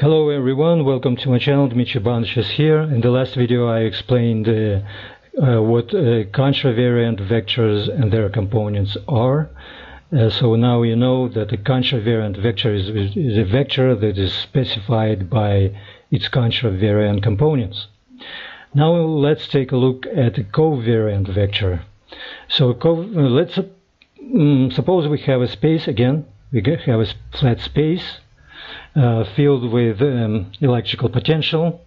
Hello everyone, welcome to my channel. Dmitry Bonch is here. In the last video I explained what contravariant vectors and their components are. So now you know that a contravariant vector is a vector that is specified by its contravariant components. Now let's take a look at a covariant vector. So let's suppose we have a space again. We have a flat space filled with electrical potential.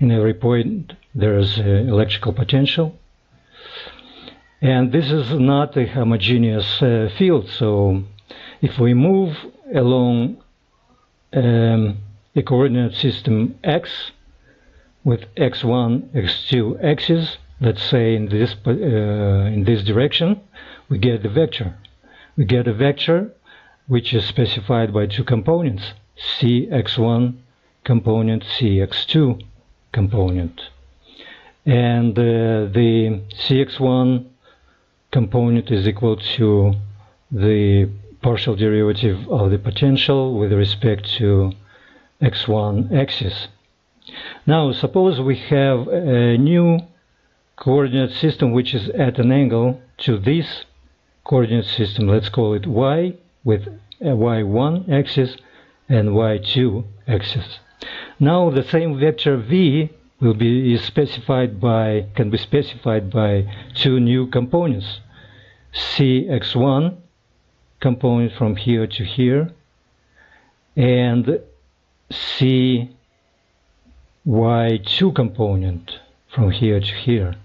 In every point there is electrical potential, and this is not a homogeneous field. So if we move along a coordinate system x with x1, x2 axis, let's say in this direction, we get the vector. We get a vector which is specified by two components, cx1 component, cx2 component. And the cx1 component is equal to the partial derivative of the potential with respect to x1 axis. Now suppose we have a new coordinate system which is at an angle to this coordinate system. Let's call it y, with a y1 axis and y2 axis. Now the same vector v can be specified by two new components, cx1 component from here to here and cy2 component from here to here.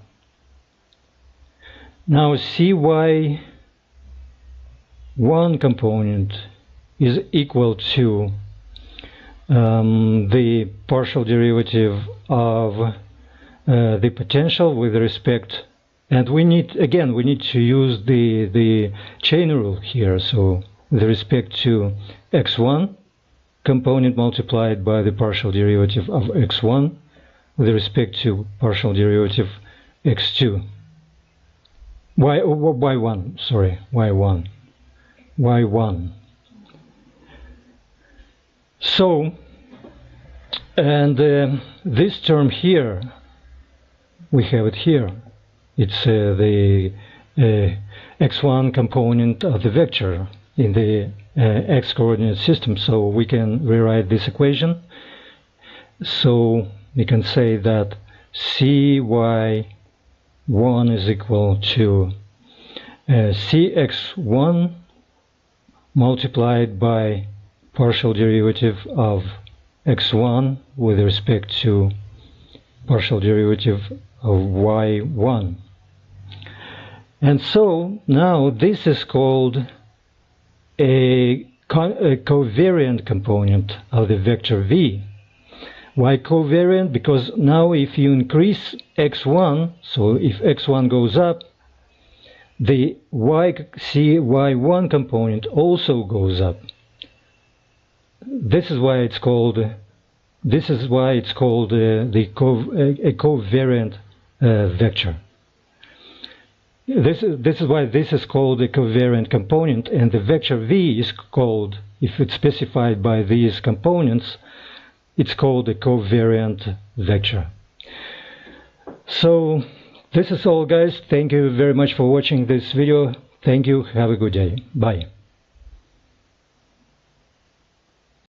Now cy1 component is equal to the partial derivative of the potential with respect, and we need to use the chain rule here. So with respect to x1 component multiplied by the partial derivative of x1 with respect to partial derivative x2 y1. So, and this term here, we have it here. It's the x1 component of the vector in the x-coordinate system. So we can rewrite this equation. So we can say that cy1 is equal to cx1 multiplied by partial derivative of x1 with respect to partial derivative of y1. And so now this is called a covariant component of the vector v. Why covariant? Because now if you increase x1, so if x1 goes up, the cy1 component also goes up. This is why it's called a covariant vector. This is why this is called a covariant component, and the vector v is called, if it's specified by these components, it's called a covariant vector. So this is all, guys. Thank you very much for watching this video. Thank you. Have a good day. Bye.